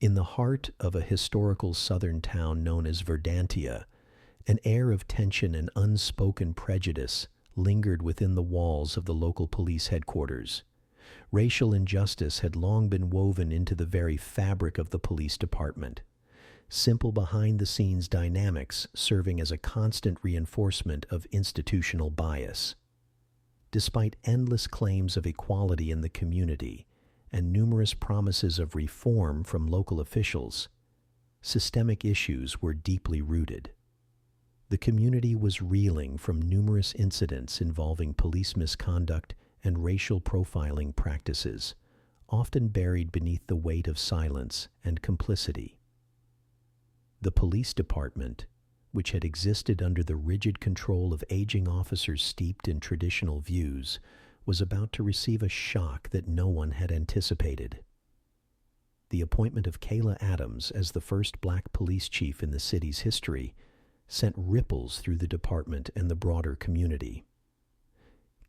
In the heart of a historical southern town known as Verdantia, an air of tension and unspoken prejudice lingered within the walls of the local police headquarters. Racial injustice had long been woven into the very fabric of the police department. Simple behind-the-scenes dynamics serving as a constant reinforcement of institutional bias. Despite endless claims of equality in the community and numerous promises of reform from local officials, systemic issues were deeply rooted. The community was reeling from numerous incidents involving police misconduct and racial profiling practices, often buried beneath the weight of silence and complicity. The police department, which had existed under the rigid control of aging officers steeped in traditional views, was about to receive a shock that no one had anticipated. The appointment of Kayla Adams as the first black police chief in the city's history sent ripples through the department and the broader community.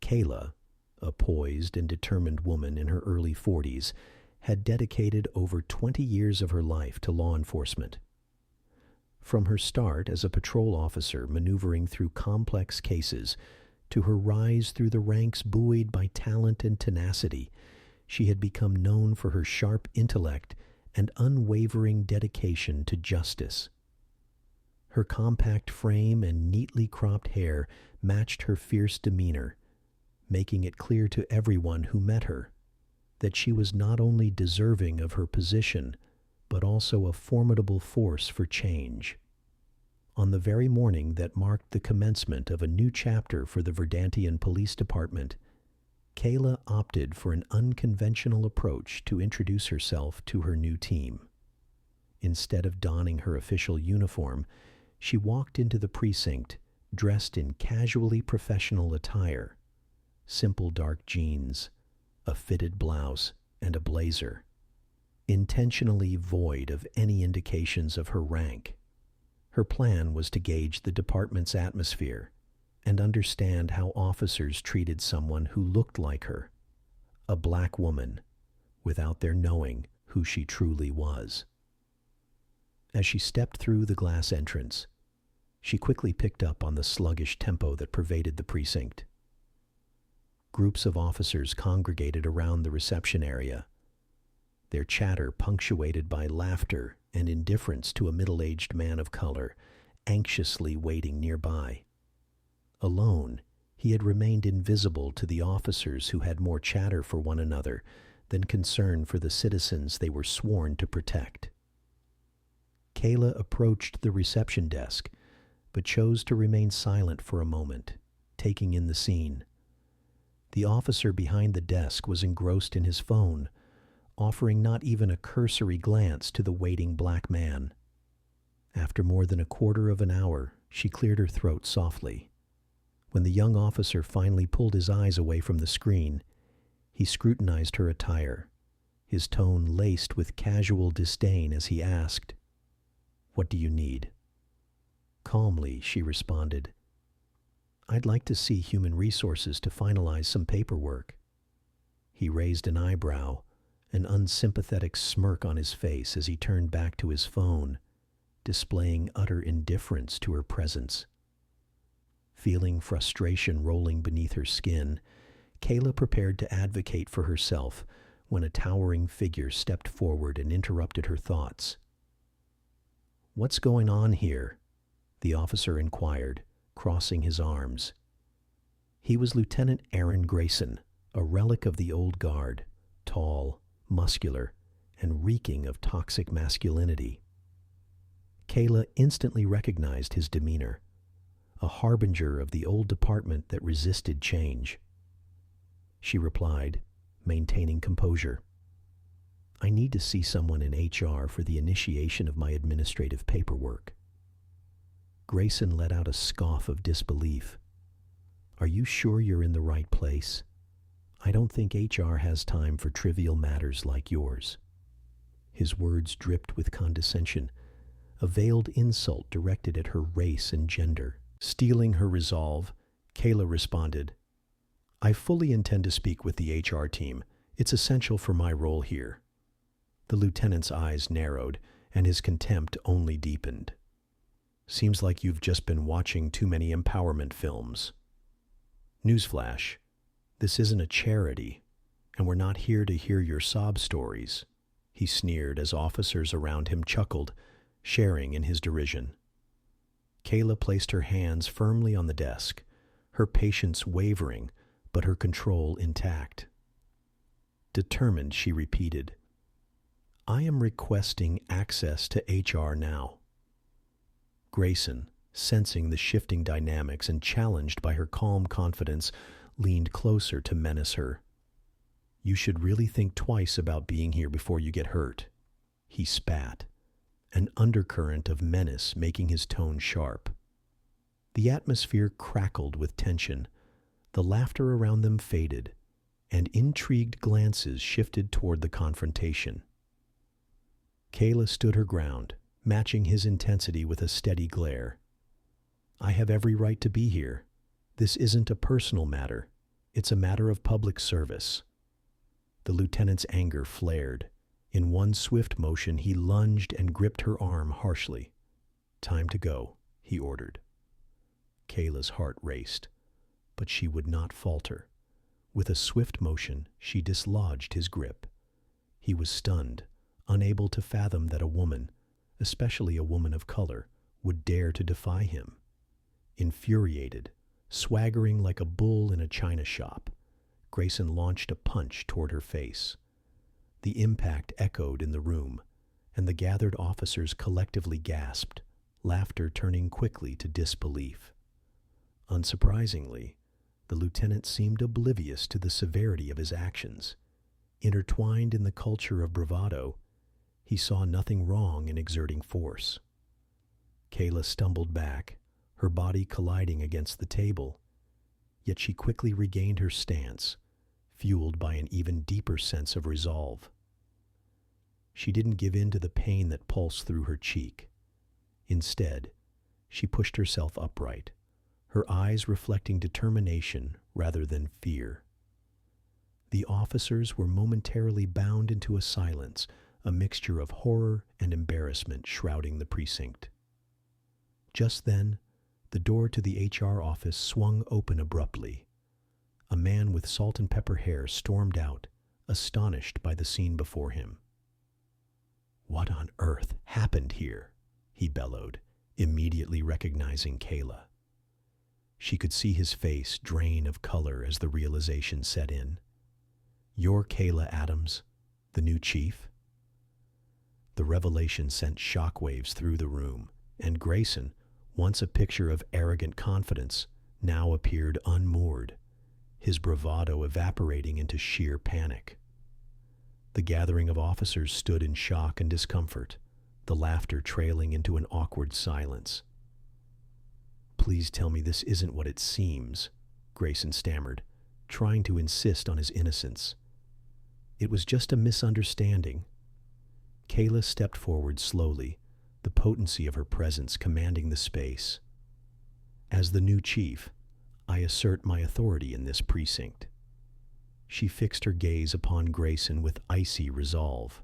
Kayla, a poised and determined woman in her early 40s, had dedicated over 20 years of her life to law enforcement. From her start as a patrol officer maneuvering through complex cases to her rise through the ranks buoyed by talent and tenacity, she had become known for her sharp intellect and unwavering dedication to justice. Her compact frame and neatly cropped hair matched her fierce demeanor, making it clear to everyone who met her that she was not only deserving of her position, but also a formidable force for change. On the very morning that marked the commencement of a new chapter for the Verdantian Police Department, Kayla opted for an unconventional approach to introduce herself to her new team. Instead of donning her official uniform, she walked into the precinct dressed in casually professional attire, simple dark jeans, a fitted blouse, and a blazer, intentionally void of any indications of her rank. Her plan was to gauge the department's atmosphere and understand how officers treated someone who looked like her, a black woman, without their knowing who she truly was. As she stepped through the glass entrance, she quickly picked up on the sluggish tempo that pervaded the precinct. Groups of officers congregated around the reception area, their chatter punctuated by laughter and indifference to a middle-aged man of color, anxiously waiting nearby. Alone, he had remained invisible to the officers who had more chatter for one another than concern for the citizens they were sworn to protect. Kayla approached the reception desk, but chose to remain silent for a moment, taking in the scene. The officer behind the desk was engrossed in his phone, offering not even a cursory glance to the waiting black man. After more than a quarter of an hour, she cleared her throat softly. When the young officer finally pulled his eyes away from the screen, he scrutinized her attire, his tone laced with casual disdain as he asked, "What do you need?" Calmly, she responded, "I'd like to see human resources to finalize some paperwork." He raised an eyebrow, an unsympathetic smirk on his face as he turned back to his phone, displaying utter indifference to her presence. Feeling frustration rolling beneath her skin, Kayla prepared to advocate for herself when a towering figure stepped forward and interrupted her thoughts. "What's going on here?" the officer inquired, crossing his arms. He was Lieutenant Aaron Grayson, a relic of the old guard, tall, muscular, and reeking of toxic masculinity. Kayla instantly recognized his demeanor, a harbinger of the old department that resisted change. She replied, maintaining composure, "I need to see someone in HR for the initiation of my administrative paperwork." Grayson let out a scoff of disbelief. "Are you sure you're in the right place? I don't think HR has time for trivial matters like yours." His words dripped with condescension, a veiled insult directed at her race and gender. Steeling her resolve, Kayla responded, "I fully intend to speak with the HR team. It's essential for my role here." The lieutenant's eyes narrowed, and his contempt only deepened. Seems like you've just been watching too many empowerment films. Newsflash, this isn't a charity, and we're not here to hear your sob stories, he sneered as officers around him chuckled, sharing in his derision. Kayla placed her hands firmly on the desk, her patience wavering, but her control intact. Determined, she repeated, I am requesting access to HR now. Grayson, sensing the shifting dynamics and challenged by her calm confidence, leaned closer to menace her. You should really think twice about being here before you get hurt, he spat, an undercurrent of menace making his tone sharp. The atmosphere crackled with tension, the laughter around them faded, and intrigued glances shifted toward the confrontation. Kayla stood her ground, matching his intensity with a steady glare. I have every right to be here. This isn't a personal matter. It's a matter of public service. The lieutenant's anger flared. In one swift motion, he lunged and gripped her arm harshly. Time to go, he ordered. Kayla's heart raced, but she would not falter. With a swift motion, she dislodged his grip. He was stunned, unable to fathom that a woman, especially a woman of color, would dare to defy him. Infuriated, swaggering like a bull in a china shop, Grayson launched a punch toward her face. The impact echoed in the room, and the gathered officers collectively gasped, laughter turning quickly to disbelief. Unsurprisingly, the lieutenant seemed oblivious to the severity of his actions. Intertwined in the culture of bravado, he saw nothing wrong in exerting force. Kayla stumbled back, her body colliding against the table, yet she quickly regained her stance, fueled by an even deeper sense of resolve. She didn't give in to the pain that pulsed through her cheek. Instead, she pushed herself upright, her eyes reflecting determination rather than fear. The officers were momentarily bound into a silence, a mixture of horror and embarrassment shrouding the precinct. Just then, the door to the HR office swung open abruptly. A man with salt and pepper hair stormed out, astonished by the scene before him. What on earth happened here? He bellowed, immediately recognizing Kayla. She could see his face drain of color as the realization set in. You're Kayla Adams, the new chief? The revelation sent shockwaves through the room, and Grayson, once a picture of arrogant confidence, now appeared unmoored, his bravado evaporating into sheer panic. The gathering of officers stood in shock and discomfort, the laughter trailing into an awkward silence. Please tell me this isn't what it seems, Grayson stammered, trying to insist on his innocence. It was just a misunderstanding. Kayla stepped forward slowly, the potency of her presence commanding the space. As the new chief, I assert my authority in this precinct. She fixed her gaze upon Grayson with icy resolve.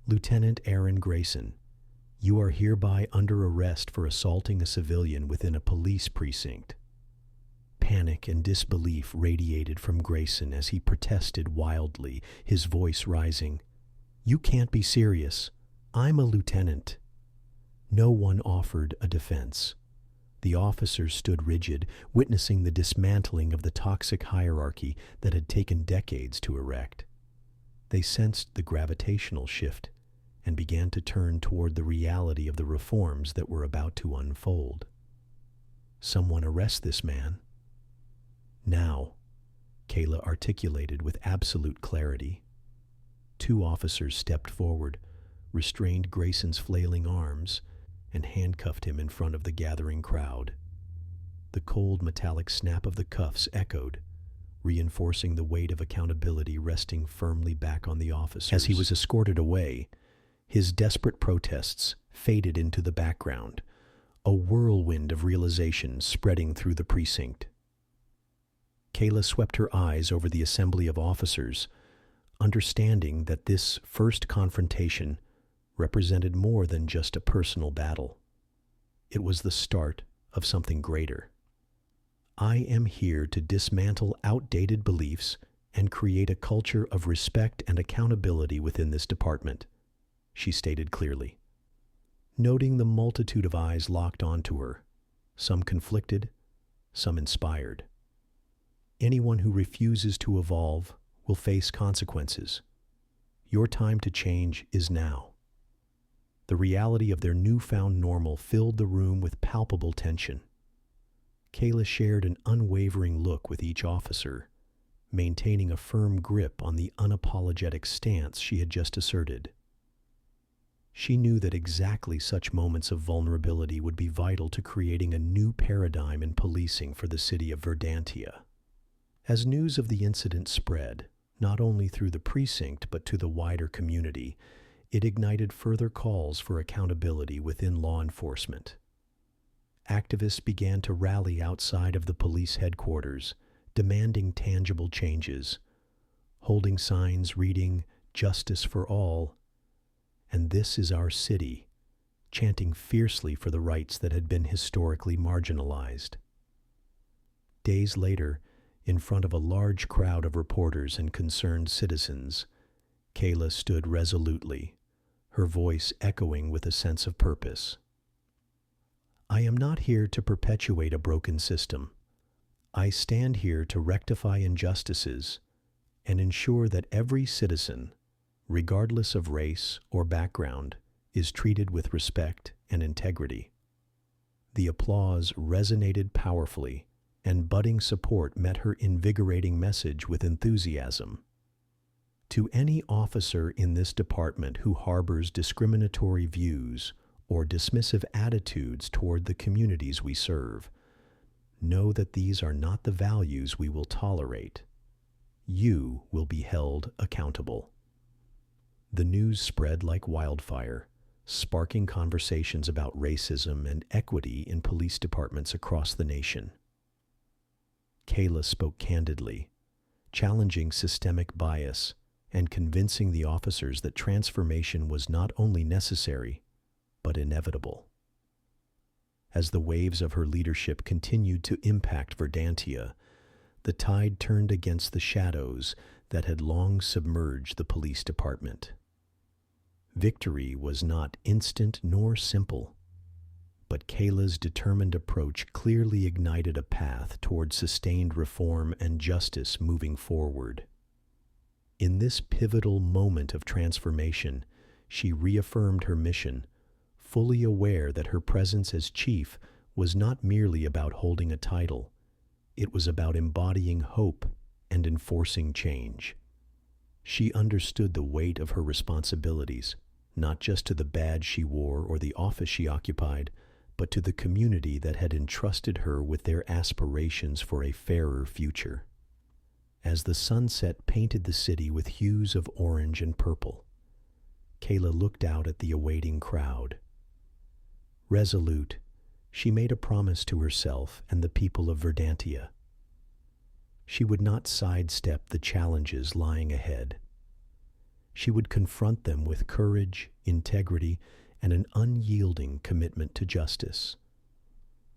Lieutenant Aaron Grayson, you are hereby under arrest for assaulting a civilian within a police precinct. Panic and disbelief radiated from Grayson as he protested wildly, his voice rising. You can't be serious. I'm a lieutenant. No one offered a defense. The officers stood rigid, witnessing the dismantling of the toxic hierarchy that had taken decades to erect. They sensed the gravitational shift and began to turn toward the reality of the reforms that were about to unfold. Someone arrest this man. Now, Kayla articulated with absolute clarity. Two officers stepped forward, restrained Grayson's flailing arms, and handcuffed him in front of the gathering crowd. The cold metallic snap of the cuffs echoed, reinforcing the weight of accountability resting firmly back on the officer. As he was escorted away, his desperate protests faded into the background, a whirlwind of realization spreading through the precinct. Kayla swept her eyes over the assembly of officers, understanding that this first confrontation represented more than just a personal battle. It was the start of something greater. I am here to dismantle outdated beliefs and create a culture of respect and accountability within this department, she stated clearly. Noting the multitude of eyes locked onto her, some conflicted, some inspired. Anyone who refuses to evolve will face consequences. Your time to change is now. The reality of their newfound normal filled the room with palpable tension. Kayla shared an unwavering look with each officer, maintaining a firm grip on the unapologetic stance she had just asserted. She knew that exactly such moments of vulnerability would be vital to creating a new paradigm in policing for the city of Verdantia. As news of the incident spread, not only through the precinct but to the wider community, it ignited further calls for accountability within law enforcement. Activists began to rally outside of the police headquarters, demanding tangible changes, holding signs reading "Justice for All" and "This is our city," chanting fiercely for the rights that had been historically marginalized. Days later, in front of a large crowd of reporters and concerned citizens, Kayla stood resolutely, her voice echoing with a sense of purpose. I am not here to perpetuate a broken system. I stand here to rectify injustices and ensure that every citizen, regardless of race or background, is treated with respect and integrity. The applause resonated powerfully, and budding support met her invigorating message with enthusiasm. To any officer in this department who harbors discriminatory views or dismissive attitudes toward the communities we serve, know that these are not the values we will tolerate. You will be held accountable. The news spread like wildfire, sparking conversations about racism and equity in police departments across the nation. Kayla spoke candidly, challenging systemic bias and convincing the officers that transformation was not only necessary, but inevitable. As the waves of her leadership continued to impact Verdantia, the tide turned against the shadows that had long submerged the police department. Victory was not instant nor simple, but Kayla's determined approach clearly ignited a path toward sustained reform and justice moving forward. In this pivotal moment of transformation, she reaffirmed her mission, fully aware that her presence as chief was not merely about holding a title. It was about embodying hope and enforcing change. She understood the weight of her responsibilities, not just to the badge she wore or the office she occupied, but to the community that had entrusted her with their aspirations for a fairer future. As the sunset painted the city with hues of orange and purple, Kayla looked out at the awaiting crowd. Resolute, she made a promise to herself and the people of Verdantia. She would not sidestep the challenges lying ahead. She would confront them with courage, integrity, and an unyielding commitment to justice.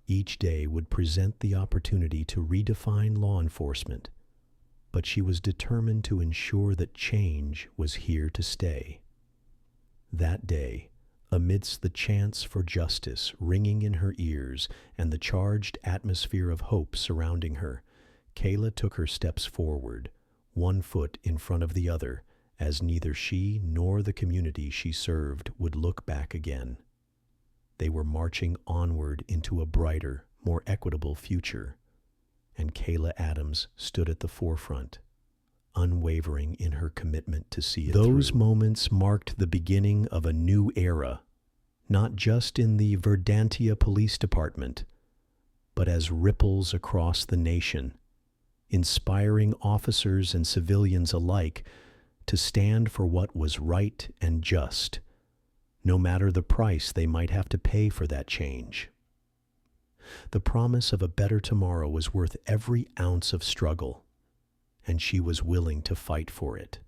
Each day would present the opportunity to redefine law enforcement, but she was determined to ensure that change was here to stay. That day, amidst the chants for justice ringing in her ears and the charged atmosphere of hope surrounding her, Kayla took her steps forward, one foot in front of the other, as neither she nor the community she served would look back again. They were marching onward into a brighter, more equitable future, and Kayla Adams stood at the forefront, unwavering in her commitment to see it through. Those moments marked the beginning of a new era, not just in the Verdantia Police Department, but as ripples across the nation, inspiring officers and civilians alike to stand for what was right and just, no matter the price they might have to pay for that change. The promise of a better tomorrow was worth every ounce of struggle, and she was willing to fight for it.